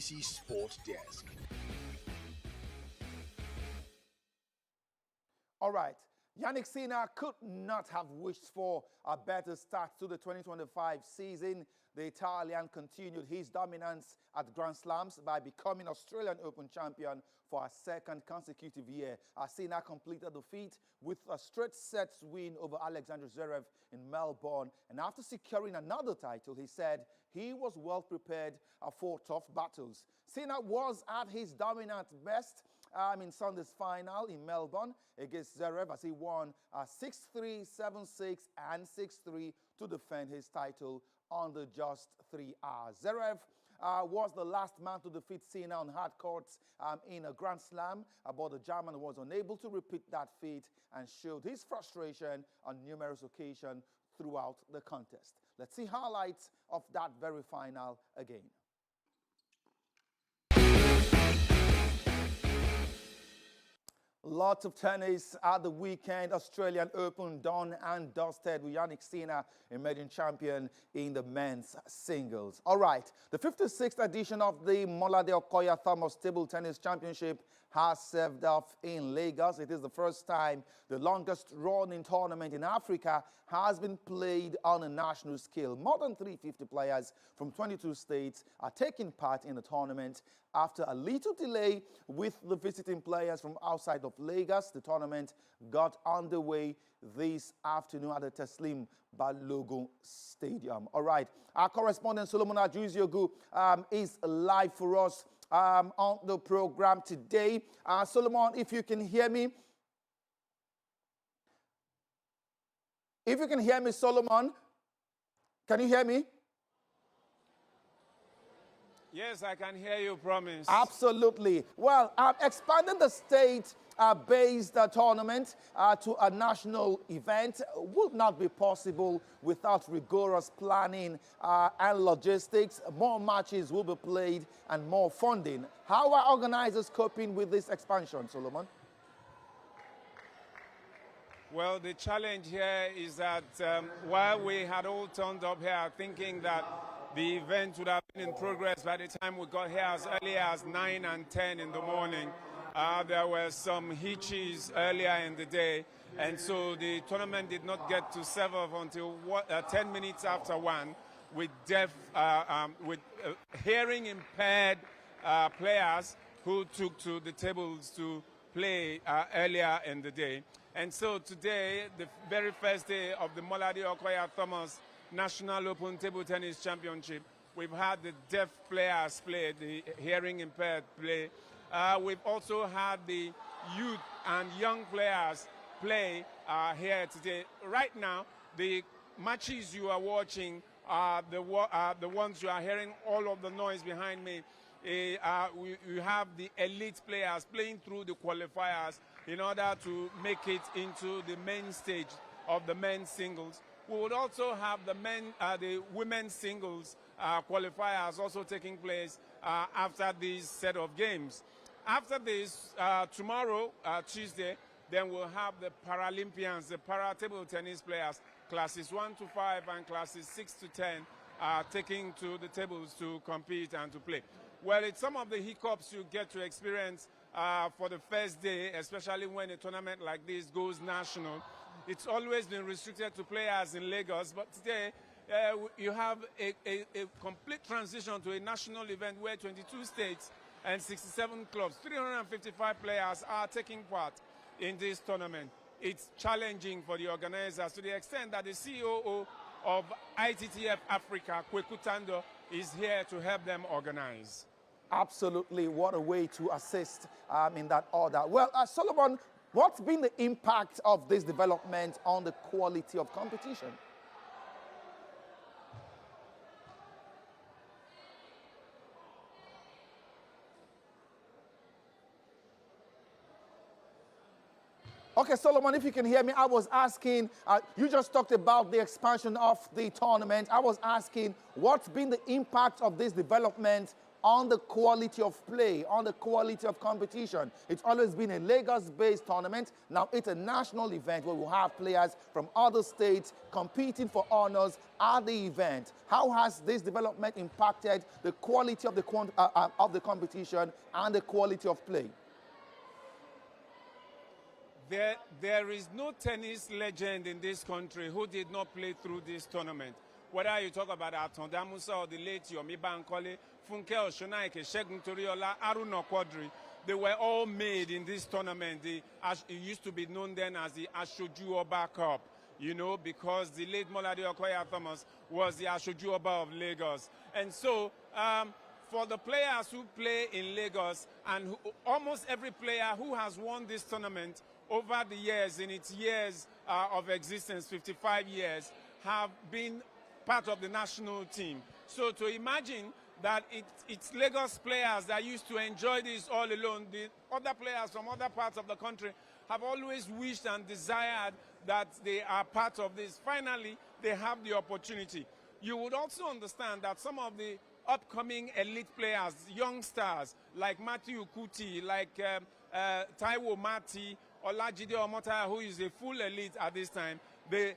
TVC Sport Desk. All right. Yannick Sinner could not have wished for a better start to the 2025 season. The Italian continued his dominance at Grand Slams by becoming Australian Open champion for a second consecutive year. Sinner completed the feat with a straight sets win over Alexander Zverev in Melbourne. And after securing another title, he said he was well prepared for tough battles. Sinner was at his dominant best in Sunday's final in Melbourne against Zverev as he won 6-3, 7-6 and 6-3 to defend his title under just 3 hours. Zverev was the last man to defeat Sinner on hard courts in a Grand Slam, but the German was unable to repeat that feat and showed his frustration on numerous occasions throughout the contest. Let's see highlights of that very final again. Lots of tennis at the weekend. Australian Open done and dusted with Yannick Sinner emerging champion in the men's singles. All right, the 56th edition of the Molade Okoya-Thomas Table Tennis Championship has served off in Lagos. It is the first time the longest running tournament in Africa has been played on a national scale. More than 350 players from 22 states are taking part in the tournament. After a little delay with the visiting players from outside of Lagos, the tournament got underway this afternoon at the Teslim Balogun Stadium. All right, our correspondent Solomon Ajuziogu is live for us on the program today. Solomon, if you can hear me. If you can hear me, Solomon, can you hear me? Yes, I can hear you, Promise. Absolutely. Well, expanding the state-based tournament to a national event would not be possible without rigorous planning and logistics. More matches will be played and more funding. How are organizers coping with this expansion, Solomon? Well, the challenge here is that while we had all turned up here thinking that the event would have been in progress by the time we got here as early as 9 and 10 in the morning, there were some hitches earlier in the day, and so the tournament did not get to serve off until 10 minutes after 1 with hearing impaired players who took to the tables to play earlier in the day. And so today, the very first day of the Molade Okoya-Thomas National Open Table Tennis Championship, we've had the deaf players play, the hearing impaired play. We've also had the youth and young players play here today. Right now, the matches you are watching are the ones you are hearing all of the noise behind me. We have the elite players playing through the qualifiers in order to make it into the main stage of the men's singles. We would also have the women's singles qualifiers also taking place after this set of games. After this, tomorrow, Tuesday, then we'll have the Paralympians, the para-table tennis players, classes 1 to 5 and classes 6 to 10, taking to the tables to compete and to play. Well, it's some of the hiccups you get to experience for the first day, especially when a tournament like this goes national. It's always been restricted to players in Lagos, but today you have a complete transition to a national event where 22 states and 67 clubs, 355 players are taking part in this tournament. It's challenging for the organizers to the extent that the COO of ITTF Africa, Kweku Tando, is here to help them organize. Absolutely. What a way to assist in that order. Well, Solomon, what's been the impact of this development on the quality of competition? Okay, Solomon, if you can hear me, I was asking, you just talked about the expansion of the tournament. I was asking, what's been the impact of this development on the quality of play, on the quality of competition. It's always been a Lagos-based tournament. Now it's a national event where we'll have players from other states competing for honors at the event. How has this development impacted the quality of the competition and the quality of play? There is no tennis legend in this country who did not play through this tournament. Whether you talk about Atonda Musa or the late Yomi Bankole, Funke Oshonaike, Shegun Toriola, Aruna Quadri, they were all made in this tournament. It used to be known then as the Ashoju Oba Cup, you know, because the late Molade Okoya-Thomas was the Ashoju Oba of Lagos. And so, for the players who play in Lagos, and almost every player who has won this tournament over the years, in its years of existence, 55 years, have been part of the national team. So to imagine that it's Lagos players that used to enjoy this all alone, the other players from other parts of the country have always wished and desired that they are part of this. Finally, they have the opportunity. You would also understand that some of the upcoming elite players, young stars, like Matthew Kuti, like Taiwo Mati, Olajide Omota, who is a full elite at this time, they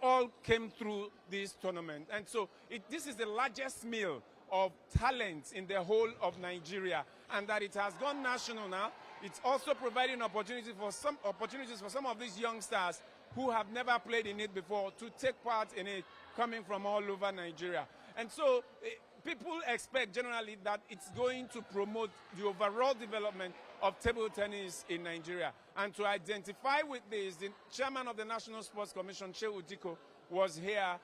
all came through this tournament. And so this is the largest meal of talent in the whole of Nigeria. And that it has gone national now, it's also providing opportunities for some of these young stars who have never played in it before to take part in it, coming from all over Nigeria. And so people expect generally that it's going to promote the overall development of table tennis in Nigeria. And to identify with this, the chairman of the National Sports Commission, Shehu Diko, was here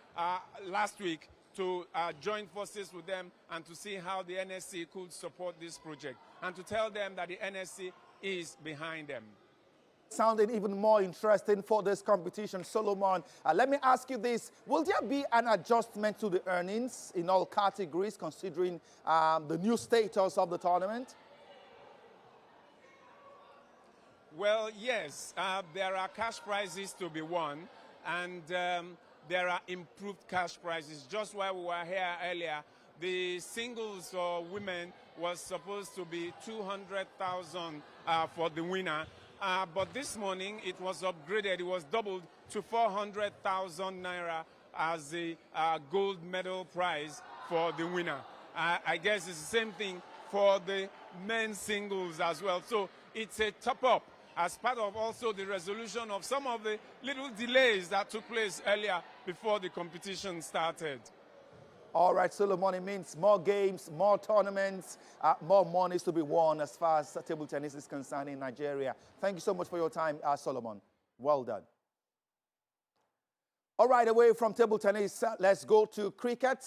last week to join forces with them and to see how the NSC could support this project and to tell them that the NSC is behind them. Sounding even more interesting for this competition, Solomon. Let me ask you this. Will there be an adjustment to the earnings in all categories considering the new status of the tournament? Well, yes. There are cash prizes to be won, and there are improved cash prizes. Just while we were here earlier, the singles for women was supposed to be 200,000 for the winner. But this morning, it was upgraded. It was doubled to 400,000 naira as the gold medal prize for the winner. I guess it's the same thing for the men's singles as well. So it's a top-up as part of also the resolution of some of the little delays that took place earlier before the competition started. All right, Solomon, it means more games, more tournaments, more monies to be won as far as table tennis is concerned in Nigeria. Thank you so much for your time, Solomon. Well done. All right, away from table tennis, let's go to cricket.